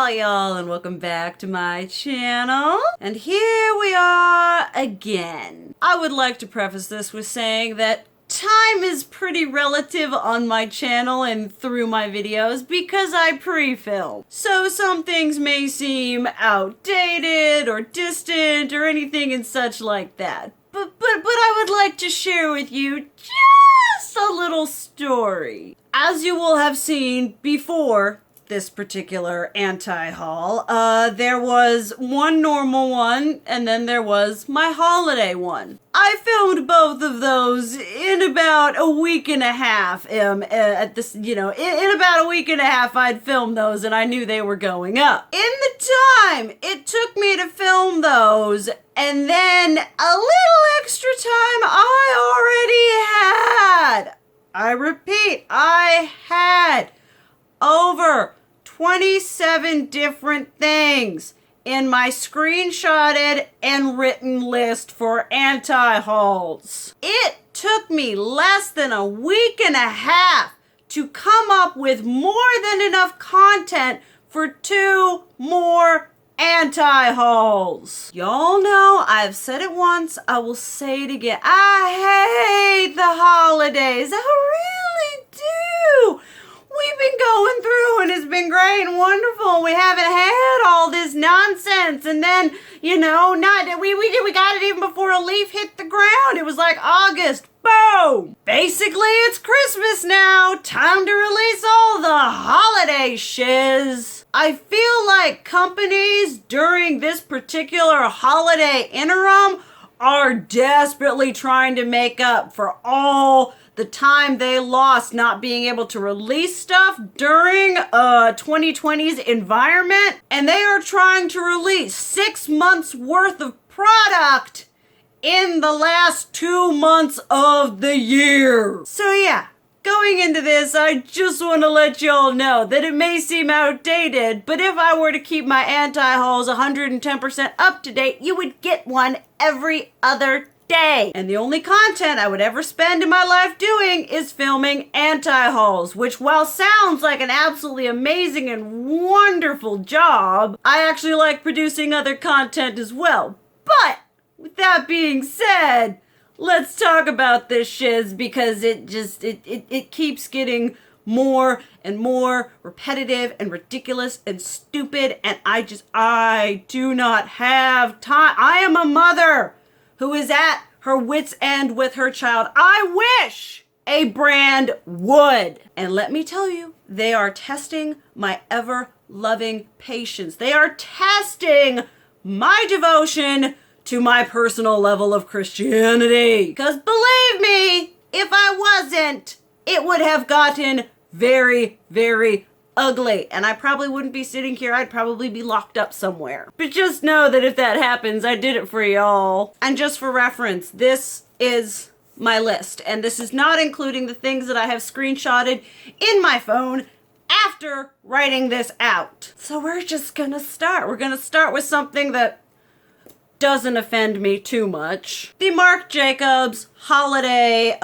y'all, and welcome back to my channel. And here we are again. I would like to preface this with saying that time is pretty relative on my channel and through my videos because I pre-film. So some things may seem outdated or distant or anything and such like that. But I would like to share with you just a little story. As you will have seen before this particular anti-haul, there was one normal one and then there was my holiday one. I filmed both of those in about a week and a half. In about a week and a half I'd filmed those and I knew they were going up. In the time it took me to film those and then a little extra time I already had. I repeat, I had over 27 different things in my screenshotted and written list for anti-hauls. It took me less than a week and a half to come up with more than enough content for 2 more anti-hauls. Y'all know I've said it once, I will say it again. I hate the holidays. I really do. We've been going through and it's been great and wonderful. We haven't had all this nonsense. And then, we got it even before a leaf hit the ground. It was like August. Boom! Basically, it's Christmas now. Time to release all the holiday shiz. I feel like companies during this particular holiday interim are desperately trying to make up for all the time they lost not being able to release stuff during 2020's environment, and they are trying to release 6 months worth of product in the last 2 months of the year. So yeah, going into this, I just want to let y'all know that it may seem outdated, but if I were to keep my anti-hauls 110% up to date, you would get one every other day. And the only content I would ever spend in my life doing is filming anti-hauls, which while sounds like an absolutely amazing and wonderful job, I actually like producing other content as well. But with that being said, let's talk about this shiz because it keeps getting more and more repetitive and ridiculous and stupid, and I do not have time. I am a mother who is at her wit's end with her child. I wish a brand would. And let me tell you, they are testing my ever-loving patience. They are testing my devotion to my personal level of Christianity. Because believe me, if I wasn't, it would have gotten very, very ugly, and I probably wouldn't be sitting here. I'd probably be locked up somewhere. But just know that if that happens, I did it for y'all. And just for reference, this is my list, and this is not including the things that I have screenshotted in my phone after writing this out. So we're just gonna start. We're gonna start with something that doesn't offend me too much. The Marc Jacobs Holiday,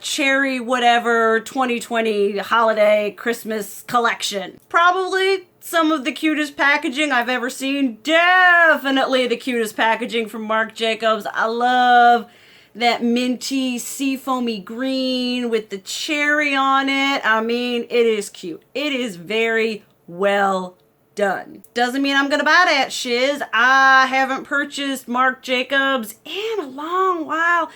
Cherry whatever 2020 Holiday Christmas collection. Probably some of the cutest packaging I've ever seen. Definitely the cutest packaging from Marc Jacobs. I love that minty seafoamy green with the cherry on it. I mean, it is cute. It is very well done. Doesn't mean I'm gonna buy that shiz. I haven't purchased Marc Jacobs in a long while.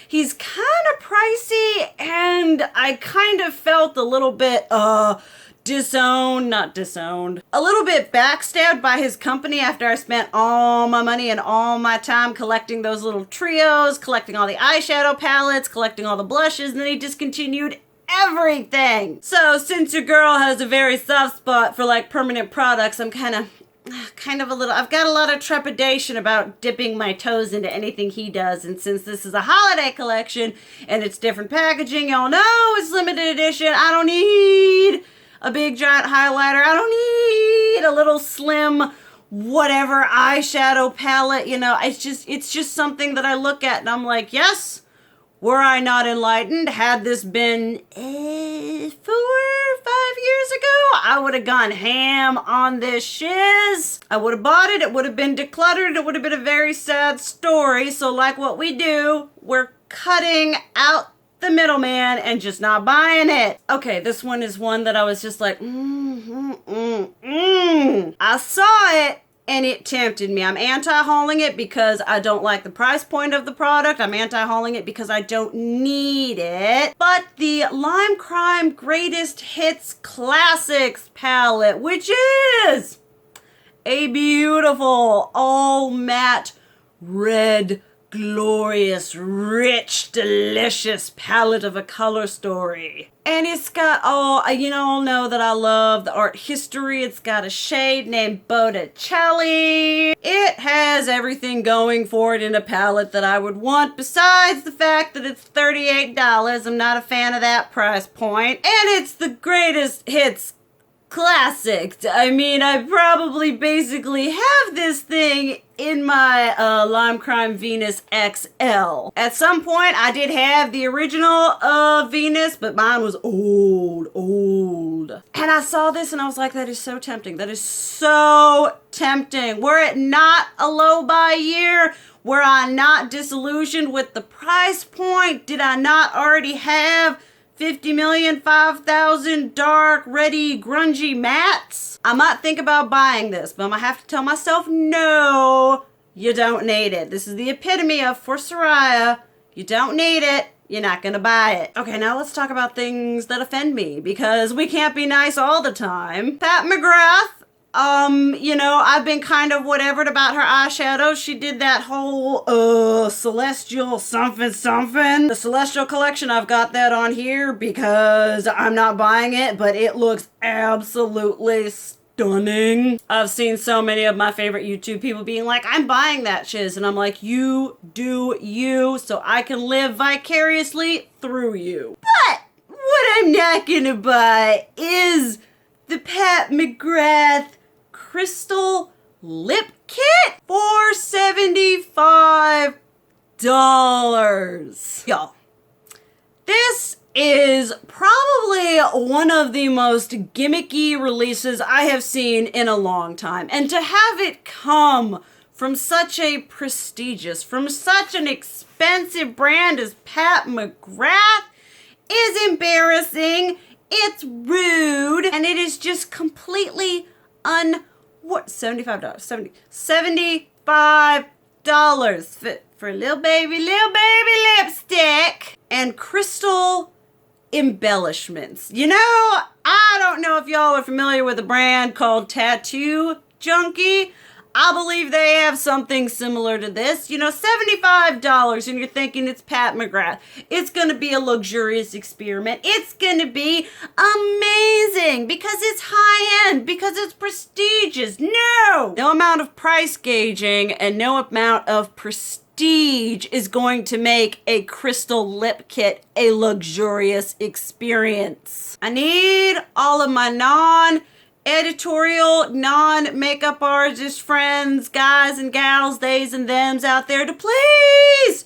He's kind of pricey, and I kind of felt a little bit a little bit backstabbed by his company after I spent all my money and all my time collecting those little trios, collecting all the eyeshadow palettes, collecting all the blushes, and then he discontinued everything. So since your girl has a very soft spot for like permanent products, I'm kind of I've got a lot of trepidation about dipping my toes into anything he does. And since this is a holiday collection and it's different packaging, y'all know it's limited edition. I don't need a big giant highlighter. I don't need a little slim whatever eyeshadow palette. It's just something that I look at and I'm like, yes, Were I not enlightened, had this been 4 or 5 years ago, I would have gone ham on this Shizz. I would have bought it. It would have been decluttered. It would have been a very sad story. So like what we do, we're cutting out the middleman and just not buying it. Okay, this one is one that I was just like, I saw it and it tempted me. I'm anti-hauling it because I don't like the price point of the product. I'm anti-hauling it because I don't need it. But the Lime Crime Greatest Hits Classics palette, which is a beautiful all matte red, glorious, rich, delicious palette of a color story. And it's got, all know that I love the art history. It's got a shade named Botticelli. It has everything going for it in a palette that I would want, besides the fact that it's $38. I'm not a fan of that price point. And it's the Greatest Hits Classic. I mean, I probably basically have this thing in my Lime Crime Venus XL. At some point, I did have the original Venus, but mine was old. And I saw this and I was like, that is so tempting. That is so tempting. Were it not a low buy year, were I not disillusioned with the price point, did I not already have 50 million, 5,000 dark, ready, grungy mattes, I might think about buying this, but I'm gonna have to tell myself, no, you don't need it. This is the epitome of for Soraya. You don't need it. You're not gonna buy it. Okay, now let's talk about things that offend me, because we can't be nice all the time. Pat McGrath, I've been kind of whatevered about her eyeshadow. She did that whole, celestial something. The Celestial collection, I've got that on here because I'm not buying it, but it looks absolutely stunning. I've seen so many of my favorite YouTube people being like, I'm buying that Shizz, and I'm like, you do you, so I can live vicariously through you. But what I'm not gonna buy is the Pat McGrath Crystal Lip Kit for $75. Y'all, this is probably one of the most gimmicky releases I have seen in a long time. And to have it come from such a prestigious, from such an expensive brand as Pat McGrath is embarrassing. It's rude, and it is just completely $75. $75 for little baby lipstick and crystal embellishments. I don't know if y'all are familiar with a brand called Tattoo Junkie. I believe they have something similar to this. $75, and you're thinking it's Pat McGrath. It's going to be a luxurious experiment. It's going to be amazing because it's high-end, because it's prestigious. No amount of price gauging and no amount of prestige is going to make a crystal lip kit a luxurious experience. I need all of my non-editorial, non-makeup artist friends, guys and gals, theys and thems out there to please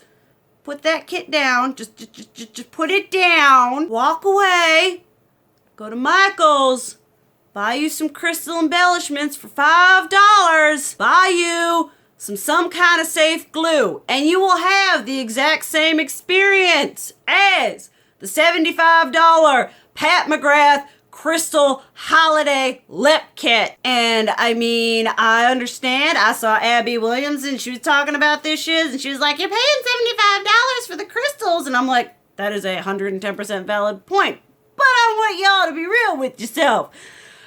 put that kit down. Just put it down. Walk away. Go to Michael's. Buy you some crystal embellishments for $5. Buy you some kind of safe glue. And you will have the exact same experience as the $75 Pat McGrath Crystal Holiday Lip Kit. And I mean, I understand. I saw Abby Williams and she was talking about this Shizz and she was like, you're paying $75 for the crystals. And I'm like, that is a 110% valid point. But I want y'all to be real with yourself.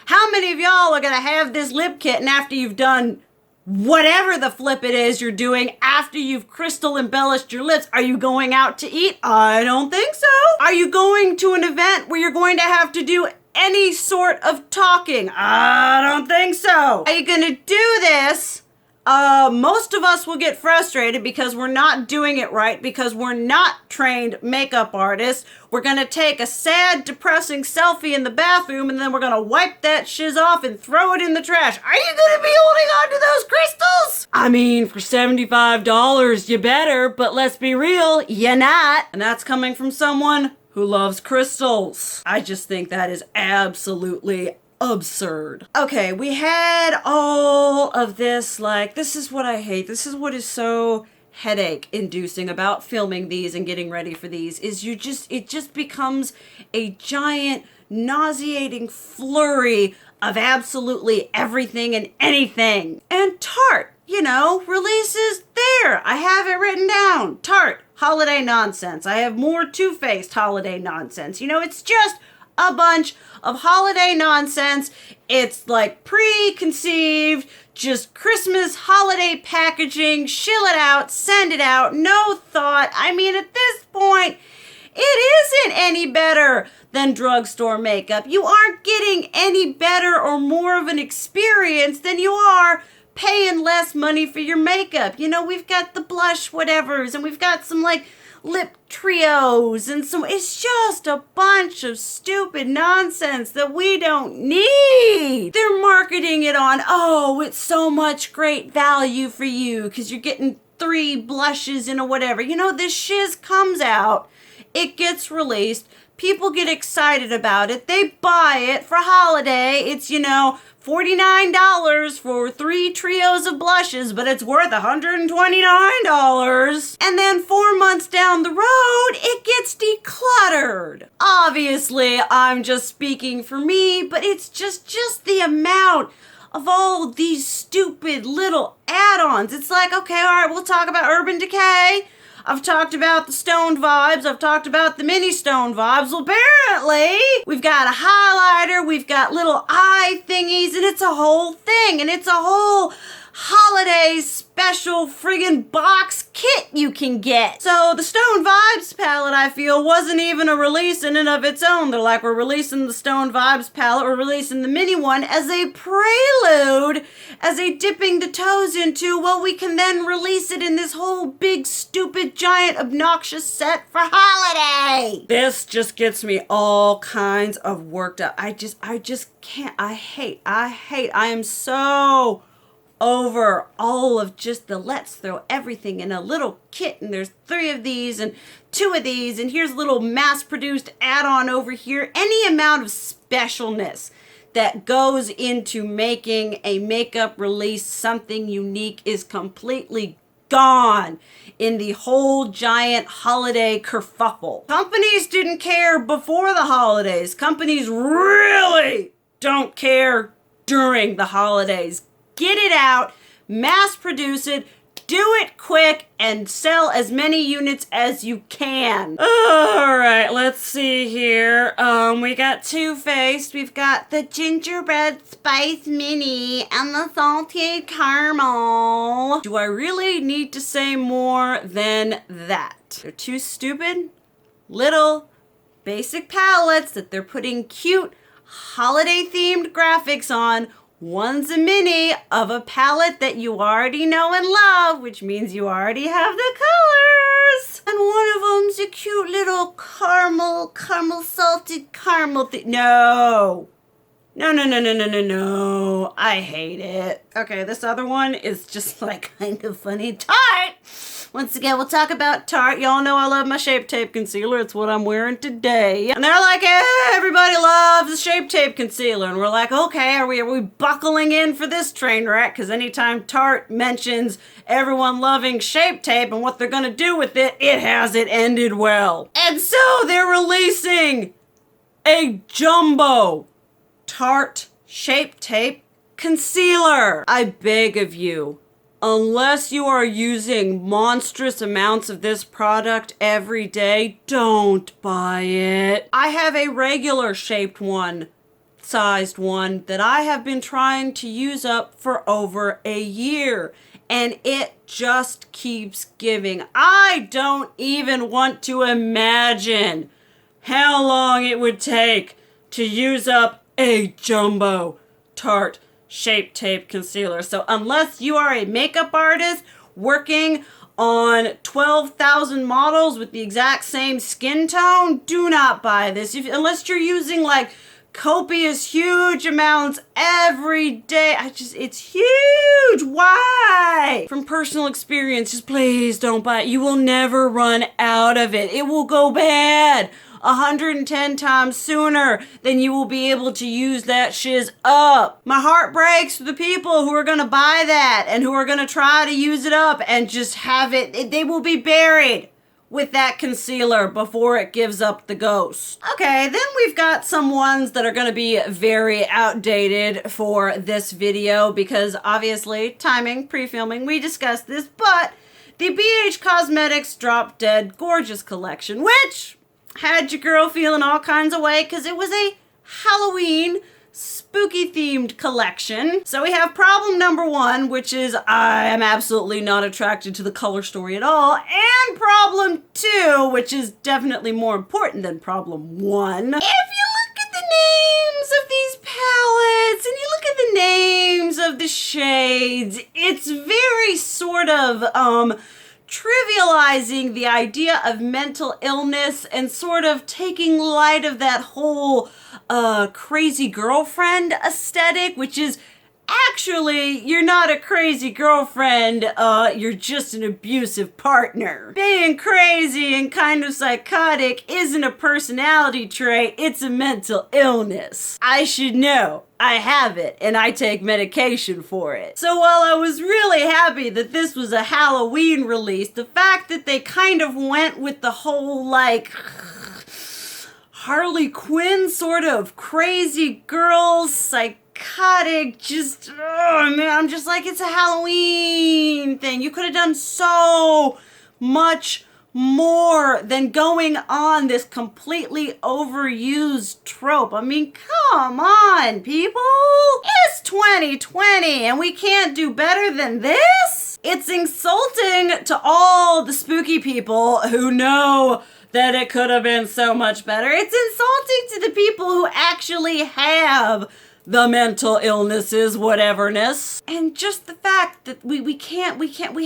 How many of y'all are going to have this lip kit and after you've done whatever the flip it is you're doing, after you've crystal embellished your lips, are you going out to eat? I don't think so. Are you going to an event where you're going to have to do any sort of talking? I don't think so. Are you gonna do this most of us will get frustrated because we're not doing it right, because we're not trained makeup artists. We're gonna take a sad, depressing selfie in the bathroom and then we're gonna wipe that shiz off and throw it in the trash. Are you gonna be holding on to those crystals? I mean, for $75, you better, but let's be real, you're not. And that's coming from someone who loves crystals. I just think that is absolutely absurd. Okay, we had all of this, like, this is what I hate. This is what is so headache inducing about filming these and getting ready for these, is it just becomes a giant nauseating flurry of absolutely everything and anything. And Tarte, you know, releases there. I have it written down. Tarte Holiday nonsense. I have more Faced Holiday nonsense. You know, it's just a bunch of holiday nonsense. It's like preconceived, just Christmas holiday packaging, shill it out, send it out, no thought. I mean, at this point, it isn't any better than drugstore makeup. You aren't getting any better or more of an experience than you are paying less money for your makeup. You know, we've got the blush whatevers, and we've got some like lip trios and some, it's just a bunch of stupid nonsense that we don't need. They're marketing it on, oh, it's so much great value for you because you're getting 3 blushes in a whatever. You know, this shiz comes out, it gets released, people get excited about it, they buy it for holiday. It's, you know, $49 for 3 trios of blushes, but it's worth $129. And then 4 months down the road, it gets decluttered. Obviously, I'm just speaking for me, but it's just the amount of all these stupid little add-ons. It's like, okay, all right, we'll talk about Urban Decay. I've talked about the Stoned Vibes. I've talked about the mini Stoned Vibes. Well, apparently, we've got a highlighter. We've got little eye thingies, and it's a whole thing. And it's a whole holiday special friggin' box kit you can get. So the Stoned Vibes palette, I feel, wasn't even a release in and of its own. They're like, we're releasing the Stoned Vibes palette, we're releasing the mini one as a prelude, as a dipping the toes into, well, we can then release it in this whole big, stupid, giant, obnoxious set for holiday. This just gets me all kinds of worked up. I just can't. I am so over all of just the let's throw everything in a little kit, and there's 3 of these and 2 of these, and here's a little mass-produced add-on over here. Any amount of specialness that goes into making a makeup release something unique is completely gone in the whole giant holiday kerfuffle. Companies didn't care before the holidays. Companies really don't care during the holidays. Get it out, mass produce it, do it quick, and sell as many units as you can. All right, let's see here. We got Faced. We've got the Gingerbread Spice Mini and the Salted Caramel. Do I really need to say more than that? They're 2 stupid, little, basic palettes that they're putting cute, holiday-themed graphics on. One's a mini of a palette that you already know and love, which means you already have the colors. And one of them's a cute little caramel salted caramel thing. No. I hate it. Okay, this other one is just like kind of funny. Tarte! Once again, we'll talk about Tarte. Y'all know I love my Shape Tape Concealer. It's what I'm wearing today. And they're like, hey, everybody loves the Shape Tape Concealer. And we're like, okay, are we buckling in for this train wreck? Because anytime Tarte mentions everyone loving Shape Tape and what they're going to do with it, it hasn't ended well. And so they're releasing a jumbo Tarte Shape Tape Concealer. I beg of you, unless you are using monstrous amounts of this product every day, don't buy it. I have a regular shaped one, sized one, that I have been trying to use up for over a year, and it just keeps giving. I don't even want to imagine how long it would take to use up a jumbo Tarte Shape Tape Concealer. So unless you are a makeup artist working on 12,000 models with the exact same skin tone, do not buy this. Unless you're using like copious, huge amounts every day. It's huge. Why? From personal experience, just please don't buy it. You will never run out of it. It will go bad 110 times sooner than you will be able to use that shiz up. My heart breaks for the people who are gonna buy that and who are gonna try to use it up and just have it. They will be buried with that concealer before it gives up the ghost. Okay, then we've got some ones that are gonna be very outdated for this video because obviously timing, pre-filming, we discussed this, but the BH Cosmetics Drop Dead Gorgeous collection, which had your girl feeling all kinds of way because it was a Halloween spooky themed collection. So we have problem number one, which is I am absolutely not attracted to the color story at all. And problem two, which is definitely more important than problem one. If you look at the names of these palettes and you look at the names of the shades, it's very sort of, trivializing the idea of mental illness and sort of taking light of that whole crazy girlfriend aesthetic, which is actually, you're not a crazy girlfriend, you're just an abusive partner. Being crazy and kind of psychotic isn't a personality trait, it's a mental illness. I should know. I have it, and I take medication for it. So while I was really happy that this was a Halloween release, the fact that they kind of went with the whole, like, Harley Quinn sort of crazy girl, psychotic, just, oh man, I'm just like, it's a Halloween thing. You could have done so much more than going on this completely overused trope. I mean, come on, people. It's 2020 and we can't do better than this? It's insulting to all the spooky people who know that it could have been so much better. It's insulting to the people who actually have the mental illnesses, whateverness. And just the fact that we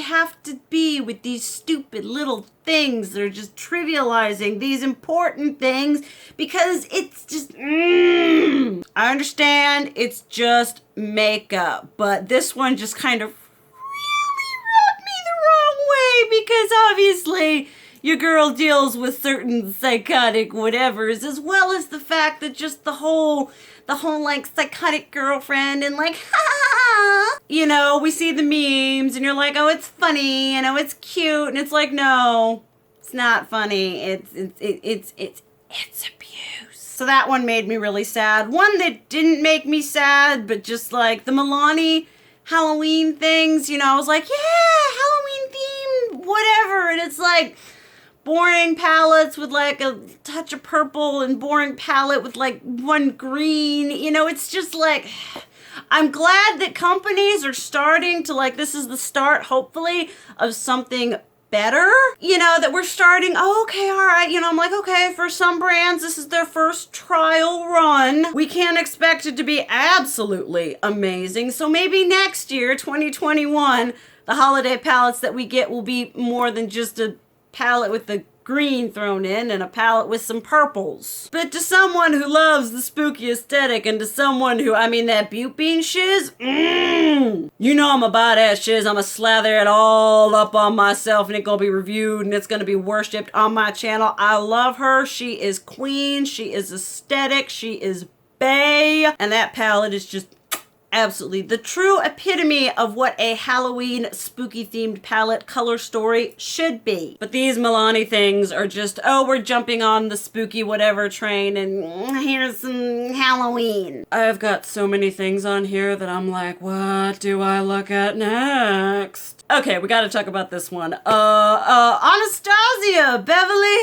have to be with these stupid little things that are just trivializing these important things because it's just, I understand it's just makeup, but this one just kind of really rubbed me the wrong way because obviously your girl deals with certain psychotic whatevers, as well as the fact that just the whole like psychotic girlfriend and like, ha, you know, we see the memes and you're like, oh, it's funny, you know, it's cute, and it's like, no, it's not funny. It's abuse. So that one made me really sad. One that didn't make me sad, but just like the Milani Halloween things, you know, I was like, yeah, Halloween themed, whatever, and it's like boring palettes with like a touch of purple and boring palette with like one green, you know, it's just like, I'm glad that companies are starting to like, this is the start, hopefully, of something better, you know, that we're starting, oh, okay, all right, you know, I'm like, okay, for some brands, this is their first trial run. We can't expect it to be absolutely amazing, so maybe next year, 2021, the holiday palettes that we get will be more than just a palette with the green thrown in and a palette with some purples. But to someone who loves the spooky aesthetic and to someone who, I mean, that Butte Bean shiz, you know I'm gonna buy that shiz. I'm gonna slather it all up on myself and it's gonna be reviewed and it's gonna be worshipped on my channel. I love her. She is queen. She is aesthetic. She is bae. And that palette is just absolutely the true epitome of what a Halloween spooky themed palette color story should be. But these Milani things are just, oh, we're jumping on the spooky whatever train and here's some Halloween. I've got so many things on here that I'm like, what do I look at next? Okay, we gotta talk about this one. Anastasia, Beverly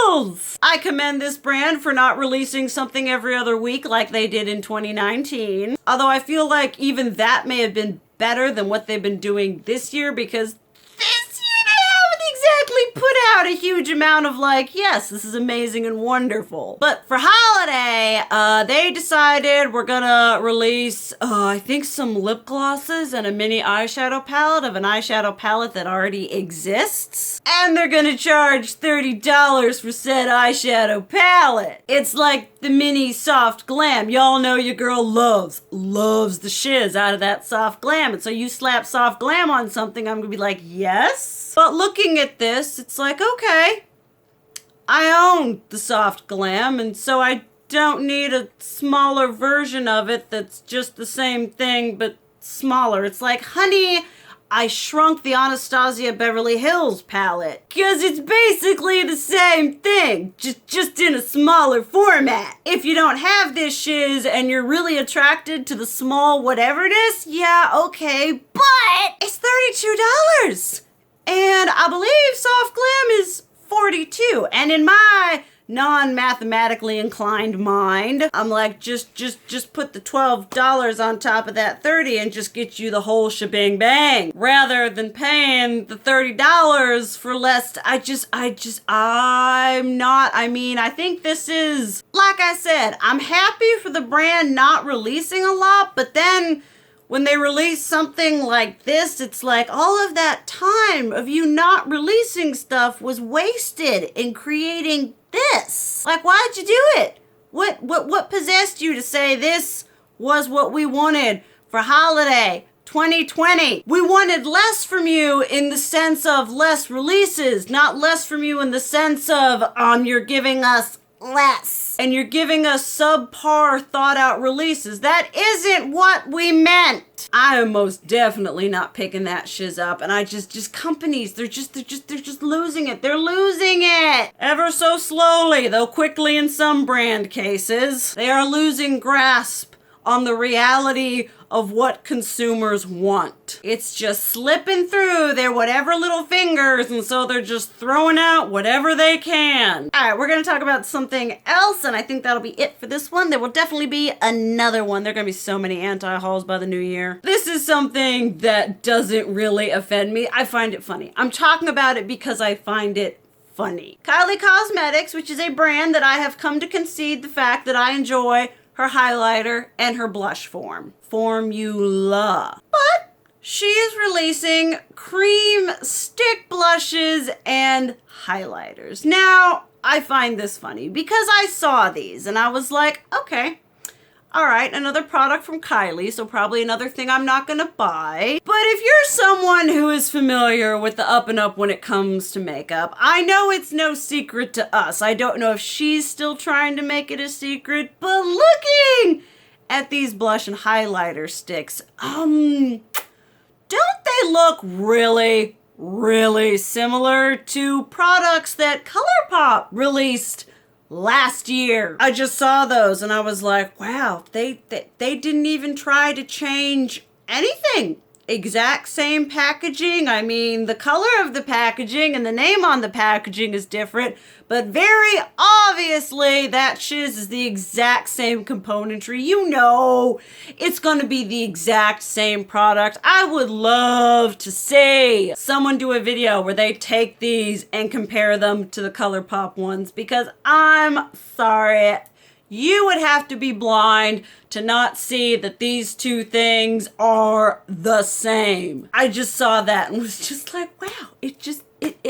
Hills. I commend this brand for not releasing something every other week like they did in 2019. Although I feel like even that may have been better than what they've been doing this year because this year they haven't exactly put out a huge amount of like, yes, this is amazing and wonderful. But for holiday, they decided we're gonna release, I think some lip glosses and a mini eyeshadow palette of an eyeshadow palette that already exists. And they're gonna charge $30 for said eyeshadow palette. It's like the mini soft glam. Y'all know your girl loves the shiz out of that soft glam. And so you slap soft glam on something, I'm gonna be like, yes. But looking at this, it's like, okay, I own the soft glam, and so I don't need a smaller version of it that's just the same thing but smaller. It's like, honey, I shrunk the Anastasia Beverly Hills palette because it's basically the same thing, just in a smaller format. If you don't have this shiz and you're really attracted to the small whateverness, yeah, okay, but it's $32. And I believe soft glam is $42. And in my non-mathematically inclined mind, I'm like, just put the $12 on top of that $30 and just get you the whole shebang bang, rather than paying the $30 for less. I think this is, like I said, I'm happy for the brand not releasing a lot, but then when they release something like this, it's like all of that time of you not releasing stuff was wasted in creating this. Like, why'd you do it? What possessed you to say this was what we wanted for holiday 2020? We wanted less from you in the sense of less releases, not less from you in the sense of you're giving us less and you're giving us subpar thought out releases. That isn't what we meant. I am most definitely not picking that shiz up, and I just companies, they're just losing it. They're losing it ever so slowly, though quickly in some brand cases. They are losing grasp on the reality of what consumers want. It's just slipping through their whatever little fingers, and so they're just throwing out whatever they can. All right, we're gonna talk about something else, and I think that'll be it for this one. There will definitely be another one. There are gonna be so many anti-hauls by the new year. This is something that doesn't really offend me. I find it funny. I'm talking about it because I find it funny. Kylie Cosmetics, which is a brand that I have come to concede the fact that I enjoy her highlighter and her blush formula. But she is releasing cream stick blushes and highlighters. Now, I find this funny because I saw these and I was like, okay, all right, another product from Kylie, so probably another thing I'm not gonna buy. But if you're someone who is familiar with the up and up when it comes to makeup, I know it's no secret to us. I don't know if she's still trying to make it a secret, but looking at these blush and highlighter sticks, don't they look really, really similar to products that ColourPop released last year? I just saw those and I was like, wow, they didn't even try to change anything. Exact same packaging. I mean, the color of the packaging and the name on the packaging is different, but very obviously that shiz is the exact same componentry. You know, it's gonna be the exact same product. I would love to see someone do a video where they take these and compare them to the ColourPop ones, because I'm sorry, you would have to be blind to not see that these two things are the same. I just saw that and was just like, wow, I'm not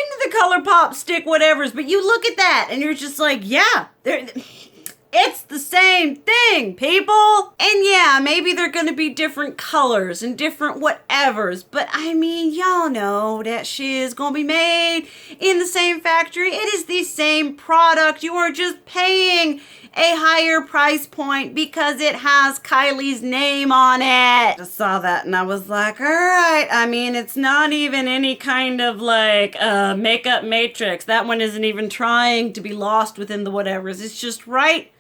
into the ColourPop stick whatevers, but you look at that and you're just like, yeah, it's the same thing, people. And yeah, maybe they're gonna be different colors and different whatevers, but I mean, y'all know that shit is gonna be made in the same factory. It is the same product. You are just paying a higher price point because it has Kylie's name on it. Just saw that and I was like, all right. I mean, it's not even any kind of like makeup matrix. That one isn't even trying to be lost within the whatevers. It's just right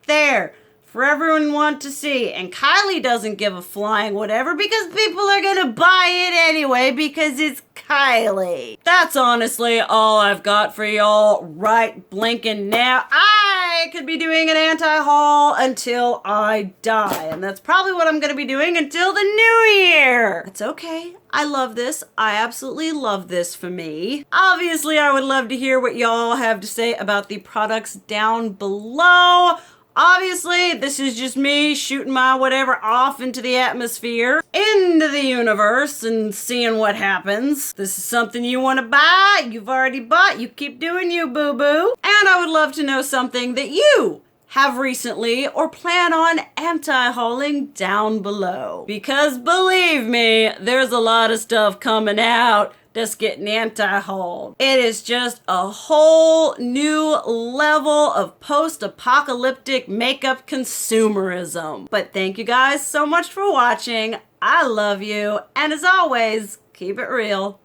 there for everyone want to see. And Kylie doesn't give a flying whatever because people are gonna buy it anyway because it's Kylie. That's honestly all I've got for y'all right blinking now. I could be doing an anti-haul until I die, and that's probably what I'm gonna be doing until the new year. It's okay. I love this. I absolutely love this for me. Obviously, I would love to hear what y'all have to say about the products down below. Obviously, this is just me shooting my whatever off into the atmosphere, into the universe, and seeing what happens. This is something you want to buy, you've already bought, you keep doing you, boo-boo. And I would love to know something that you have recently or plan on anti-hauling down below. Because believe me, there's a lot of stuff coming out that's getting anti-hauled. It is just a whole new level of post-apocalyptic makeup consumerism. But thank you guys so much for watching. I love you. And as always, keep it real.